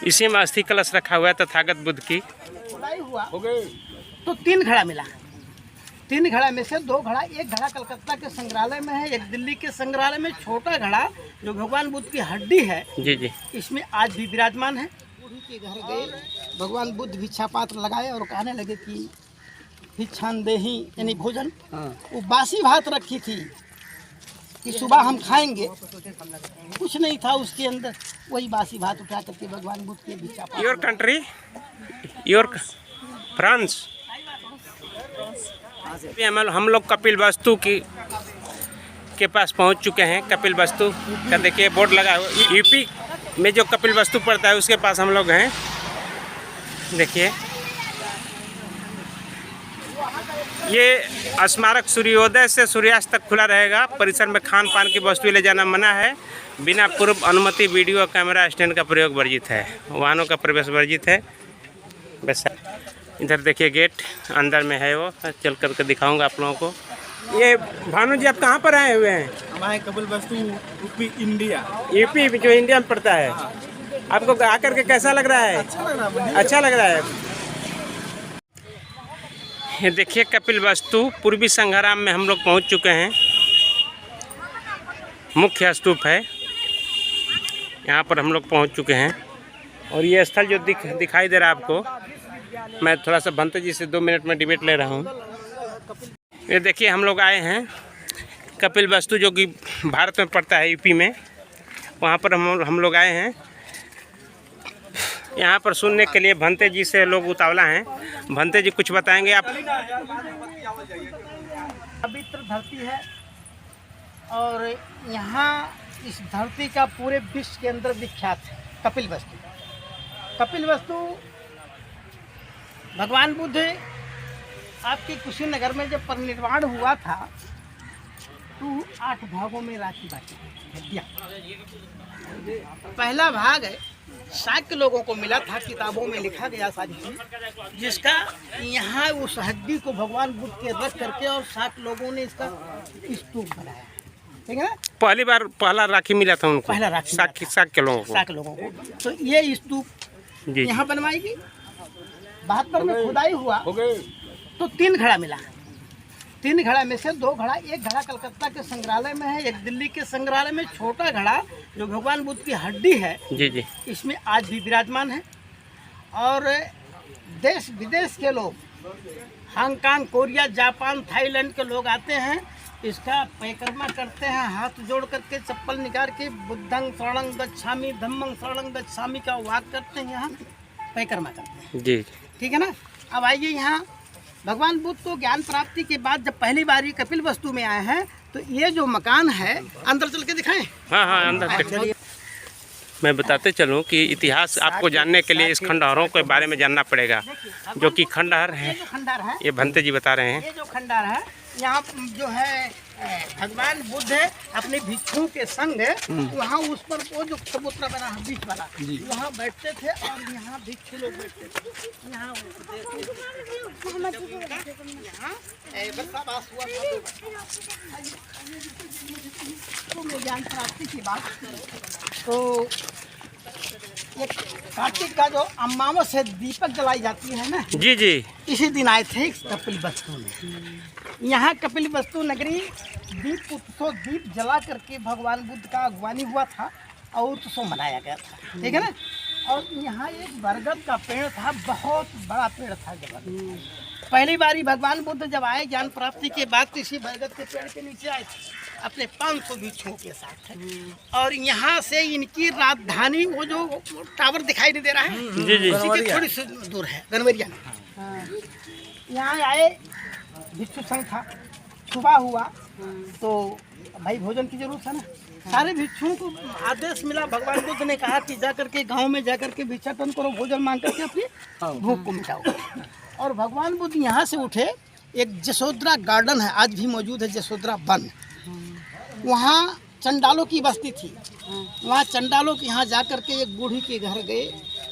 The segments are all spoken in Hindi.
इसी में अस्थि कलश रखा हुआ है तथागत बुद्ध की। खुदाई हुआ तो 3 घड़ा मिला। 3 घड़ा में से 2 घड़ा, एक घड़ा कलकत्ता के संग्रहालय में है, एक दिल्ली के संग्रहालय में। छोटा घड़ा जो भगवान बुद्ध की हड्डी है जी जी, इसमें आज भी विराजमान है। बूढ़ी के घर गए, भगवान बुद्ध भिक्षा पात्र लगाए और कहने लगे कि भिक्षान देहि, यानी भोजन। वो बासी भात रखी थी कि सुबह हम खाएंगे, कुछ नहीं था उसके अंदर। वही बासी भात उठा करके भगवान बुद्ध के भिक्षा पात्र। Your country, your France. हम लोग कपिलवस्तु के पास पहुंच चुके हैं। कपिलवस्तु का देखिए बोर्ड लगा हुआ, यूपी में जो कपिलवस्तु पड़ता है उसके पास हम लोग हैं। देखिए ये स्मारक सूर्योदय से सूर्यास्त तक खुला रहेगा। परिसर में खान पान की वस्तुएं ले जाना मना है। बिना पूर्व अनुमति वीडियो कैमरा स्टैंड का प्रयोग वर्जित है। वाहनों का प्रवेश वर्जित है। बस इधर देखिए गेट अंदर में है, वो चल करके दिखाऊंगा आप लोगों को। ये भानु जी आप कहाँ पर आए हुए हैं? हमारे कपिलवस्तु यूपी इंडिया। यूपी जो इंडिया में पड़ता है। आपको आकर के कैसा लग रहा है? अच्छा लग रहा है। ये देखिए कपिलवस्तु पूर्वी संघाराम में हम लोग पहुंच चुके हैं। मुख्य स्तूप है, यहाँ पर हम लोग पहुंच चुके हैं। और ये स्थल जो दिखाई दे रहा है आपको, मैं थोड़ा सा भंते जी से 2 मिनट में डिबेट ले रहा हूँ। ये देखिए हम लोग आए हैं कपिलवस्तु जो कि भारत में पड़ता है, यूपी में। वहाँ पर हम लोग आए हैं। यहाँ पर सुनने के लिए भंते जी से लोग उतावला हैं। भंते जी कुछ बताएंगे आप? पवित्र धरती है और यहाँ इस धरती का पूरे विश्व के अंदर विख्यात है कपिलवस्तु। कपिलवस्तु भगवान बुद्ध आपके कुशीनगर में जब परिनिर्वाण हुआ था तो 8 भागों में राखी बांटी। पहला भाग है शाक्य लोगों को मिला था, किताबों में लिखा गया सारी चीज, जिसका यहाँ उस हड्डी को भगवान बुद्ध के रख करके और शाक्य लोगों ने इसका स्तूप बनाया। ठीक है ना? पहला राखी मिला था उनको, पहला राखी शाक्य लोगों को। तो ये स्तूप यहाँ बनवाएगी। 72 में खुदाई हुआ तो 3 घड़ा मिला। 3 घड़ा में से 2 घड़ा, एक घड़ा कलकत्ता के संग्रहालय में है, एक दिल्ली के संग्रहालय में। छोटा घड़ा जो भगवान बुद्ध की हड्डी है जी जी, इसमें आज भी विराजमान है। और देश विदेश के लोग, हांगकांग, कोरिया, जापान, थाईलैंड के लोग आते हैं, इसका परिक्रमा करते हैं, हाथ जोड़ करके चप्पल निकाल के बुद्धं शरणं गच्छामि, धम्मं शरणं गच्छामि का वाक करते हैं, यहाँ परिक्रमा करते हैं जी। ठीक है ना? अब आइए यहाँ भगवान बुद्ध को ज्ञान प्राप्ति के बाद जब पहली बार ये कपिलवस्तु में आए हैं तो ये जो मकान है, अंदर चल के दिखाएं। हाँ अंदर मैं बताते चलूँ कि इतिहास आपको जानने के लिए इस खंडहरों के बारे में जानना पड़ेगा। जो कि खंडहर है, ये भंते जी बता रहे हैं। ये जो खंडहर है, यहाँ जो है भगवान बुद्ध अपने भिक्षुओं के संग वहाँ उस पर वो जो चबूतरा बना है बीच वाला, वहाँ बैठते थे और यहाँ भिक्षु लोग बैठते थे। यहाँ बरसाबास हुआ तो मैं ज्ञान प्राप्ति की बात तो एक कार्तिक का जो अमावस है, दीपक जलाई जाती है ना जी जी, इसी दिन आए थे कपिलवस्तु में। यहाँ कपिलवस्तु नगरी दीप उत्सव, दीप जला करके भगवान बुद्ध का अगवानी हुआ था और उत्सव मनाया गया था। ठीक है ना? और यहाँ एक बरगद का पेड़ था, बहुत बड़ा पेड़ था। जब पहली बारी भगवान बुद्ध जब आए ज्ञान प्राप्ति के बाद तो इसी बरगद के पेड़ के नीचे आए थे अपने 500 भिक्षुओं के साथ। और यहाँ से इनकी राजधानी, वो जो टावर दिखाई नहीं दे रहा है जी जी, थोड़ी सी दूर है, गनवरिया में। यहाँ आए, भिक्षु संघ था, सुबह हुआ तो भाई भोजन की जरूरत है ना। सारे भिक्षुओं को आदेश मिला, भगवान बुद्ध ने कहा कि जाकर के गांव में जाकर के भिक्षाटन करो, भोजन मांग करके अपनी भूख को मिटाओ। और भगवान बुद्ध यहाँ से उठे, एक जसोधरा गार्डन है, आज भी मौजूद है, जसोधरा वन। वहाँ चंडालों की बस्ती थी। वहाँ चंडालों के यहाँ जाकर के एक बूढ़ी के घर गए,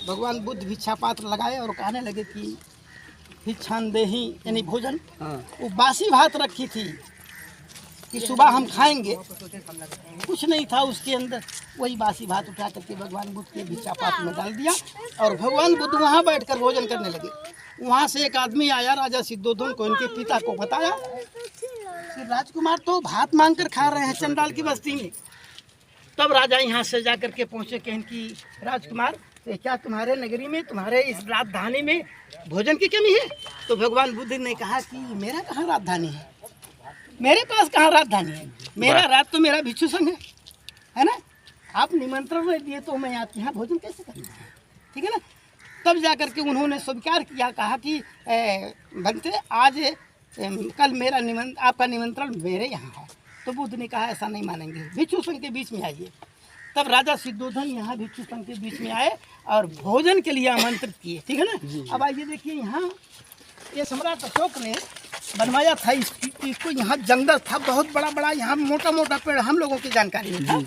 भगवान बुद्ध भिक्षा पात्र लगाए और कहने लगे कि भिक्षान देहि, यानी भोजन। वो बासी भात रखी थी कि सुबह हम खाएंगे, कुछ नहीं था उसके अंदर, वही बासी भात उठा करके भगवान बुद्ध के भिक्षा पात्र में डाल दिया और भगवान बुद्ध वहाँ बैठकर भोजन करने लगे। वहाँ से एक आदमी आया, राजा सिद्धोधन को इनके पिता को बताया कि राजकुमार तो भात मांग कर खा रहे हैं चंडाल की बस्ती में। तब राजा यहाँ से जा कर के पहुँचे, कहें कि राजकुमार क्या तुम्हारे नगरी में, तुम्हारे इस राजधानी में भोजन की कमी है? तो भगवान बुद्ध ने कहा कि मेरा कहाँ राजधानी है, मेरे पास कहाँ राजधानी है, मेरा राज तो मेरा भिक्षु संघ है ना। आप निमंत्रण नहीं दिए तो मैं आपके यहाँ भोजन कैसे करूँगा, ठीक है ना। तब जा कर के उन्होंने स्वीकार किया, कहा कि बनते आज कल मेरा आपका निमंत्रण मेरे यहाँ है। तो बुद्ध ने कहा ऐसा नहीं मानेंगे, भिक्षु संघ के बीच में आइए। तब राजा सिद्धोधन यहाँ भिक्षु संघ के बीच में आए और भोजन के लिए आमंत्रित किए, ठीक है ना। अब आइए देखिए, यहाँ ये सम्राट अशोक ने बनवाया था इसको। यहाँ जंगल था बहुत बड़ा बड़ा, यहाँ मोटा मोटा पेड़ हम लोगों की जानकारी में था।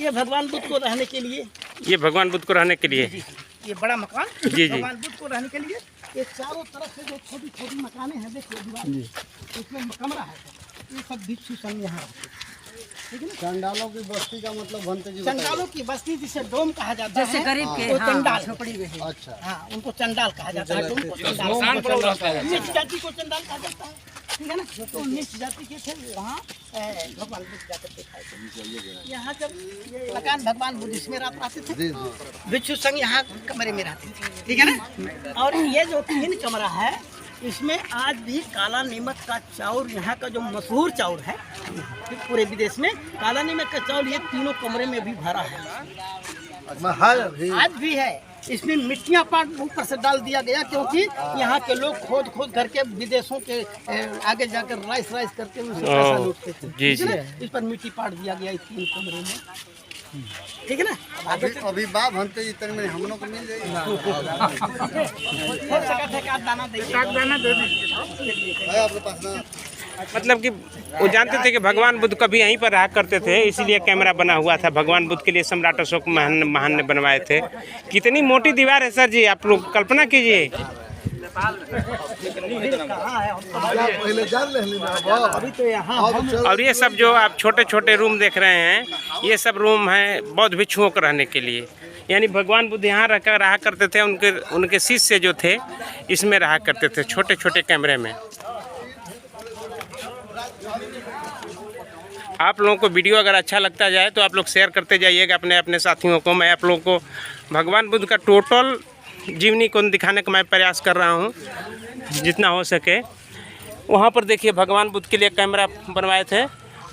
ये भगवान बुद्ध को रहने के लिए, ये भगवान बुद्ध को रहने के लिए ये बड़ा मकान जी भगवान बुद्ध को रहने के लिए। ये चारों तरफ से जो छोटी छोटी मकानें हैं देखिए दीवार, इसमें कमरा है, ये सब भिक्षु संघ यहाँ रहते हैं, ठीक है ना। चंडालों की बस्ती का मतलब बनते जी चंडालों की बस्ती जिसे डोम कहा जाता है, जैसे गरीब के वो हाँ, चंडाल झोपड़ी में है। अच्छा हाँ, उनको चंडाल कहा जाता है। डोम को चंडाल, नीच जाति को चंडाल कहा जाता है, ठीक है ना। तो नीच जाति के थे वहाँ भगवान बुद्ध जाकर के खाए थे। यहाँ जब मकान भगवान बुद्ध इसमें रात आते थे, भिक्षु संघ यहाँ कमरे में रहते थे, ठीक है ना। और ये जो 3 कमरा है, इसमें आज भी काला नीमक का चाउर, यहाँ का जो मशहूर चाउर है पूरे विदेश में, काला नीमक का चाउर ये तीनों कमरे में भी भरा है, आज भी है। इसमें मिट्टियाँ पाट ऊपर से डाल दिया गया, क्योंकि यहाँ के लोग खोद खोद करके विदेशों के आगे जाकर राइस करके उसमें पैसा लूटते थे, जी ठीक है ना। इस पर मिट्टी पाट दिया गया इस 3 कमरे में, ठीक है ना। अभी बाप बनते इतने में हम लोग को मिल जाएगी। हो सका था का दाना दे है आपके पास ना? मतलब कि वो जानते थे कि भगवान बुद्ध कभी यहीं पर रहा करते थे, इसीलिए कैमरा बना हुआ था। भगवान बुद्ध के लिए सम्राट अशोक महान ने बनवाए थे। कितनी मोटी दीवार है सर जी, आप लोग कल्पना कीजिए। पहले जान लेना अभी तो यहाँ और ये सब जो आप छोटे छोटे रूम देख रहे हैं, ये सब रूम हैं बौद्ध भिक्षुओं को रहने के लिए। यानी भगवान बुद्ध यहाँ रहकर रहा करते थे, उनके शिष्य जो थे इसमें रहा करते थे, छोटे छोटे कमरे में। आप लोगों को वीडियो अगर अच्छा लगता जाए तो आप लोग शेयर करते जाइएगा अपने अपने साथियों को। मैं आप लोगों को भगवान बुद्ध का टोटल जीवनी को दिखाने का मैं प्रयास कर रहा हूँ जितना हो सके। वहाँ पर देखिए भगवान बुद्ध के लिए कैमरा बनवाए थे,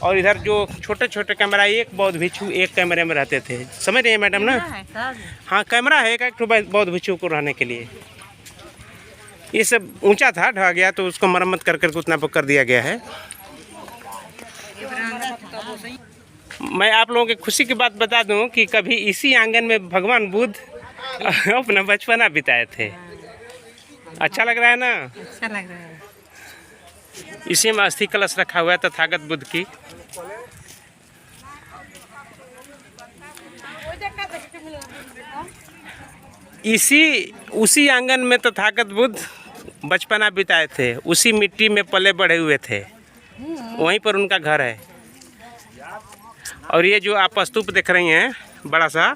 और इधर जो छोटे छोटे कैमरा, एक बौद्ध भिक्षु एक कैमरे में रहते थे। समझ रहे हैं मैडम ना? हाँ, कैमरा है एक बौद्ध भिक्षु को रहने के लिए। ये सब ऊंचा था, ढह गया तो उसको मरम्मत कर करके उतना कर दिया गया है। मैं आप लोगों की खुशी की बात बता दूं कि कभी इसी आंगन में भगवान बुद्ध अपना बचपना बिताए थे। अच्छा लग रहा है ना? अच्छा लग रहा है। इसी में अस्थि कलश रखा हुआ है तथागत बुद्ध की। उसी आंगन में तथागत बुद्ध बचपना बिताए थे, उसी मिट्टी में पले बढ़े हुए थे, वहीं पर उनका घर है। और ये जो आप स्तूप देख रही हैं बड़ा सा,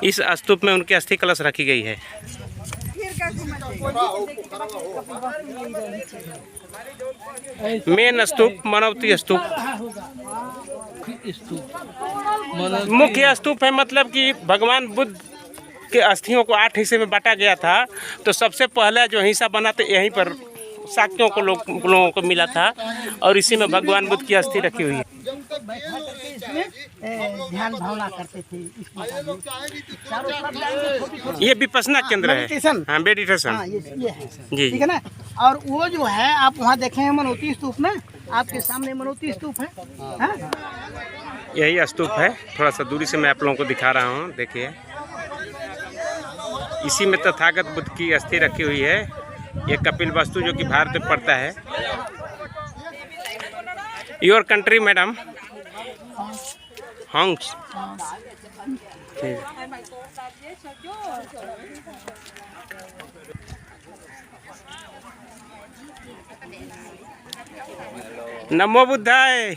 इस स्तूप में उनकी अस्थि कलश रखी गई है। मेन स्तूप मनवती स्तूप, मुख्य स्तूप है। मतलब कि भगवान बुद्ध के अस्थियों को 8 हिस्से में बांटा गया था, तो सबसे पहला जो हिस्सा बना था यहीं पर शाक्यों को लोगों को मिला था, और इसी में भगवान बुद्ध की अस्थि रखी हुई है। बैठा करके इसमें ध्यान भावना करते थे। इस मकान में चारों तरफ जाएंगे छोटी-छोटी, ये विपश्यना केंद्र है। मेडिटेशन। हाँ, मेडिटेशन। हाँ, ये है जी, ठीक है ना। और वो जो है आप वहाँ देखे हैं मनोती स्तूप ना, आपके सामने मनोती स्तूप है, हाँ? यही स्तूप है। थोड़ा सा दूरी से मैं आप लोगों को दिखा रहा हूँ, देखिए। इसी में तथागत बुद्ध की अस्थि रखी हुई है। ये कपिल वस्तु जो कि भारत में पड़ता है। Your country madam? हॉन्ग्स। नमो बुद्धाय।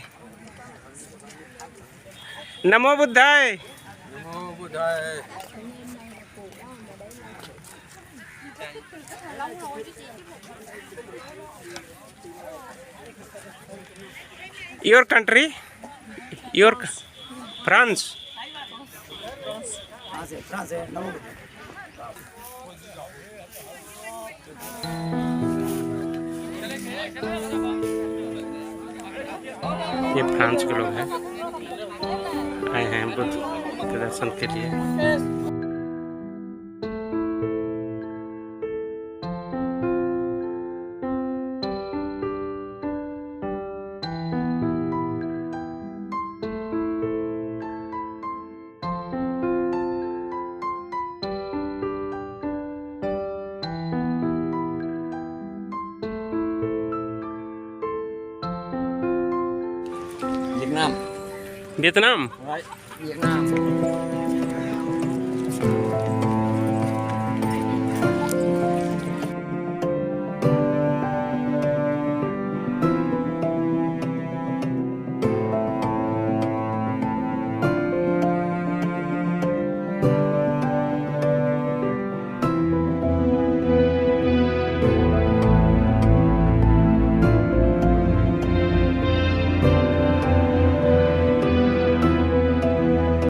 नमो बुद्धाय। Your country, your France. ये फ्रांस के लोग हैं, आए हैं बुद्ध के दर्शन के लिए। Việt Nam. Vietnam. Việt Nam.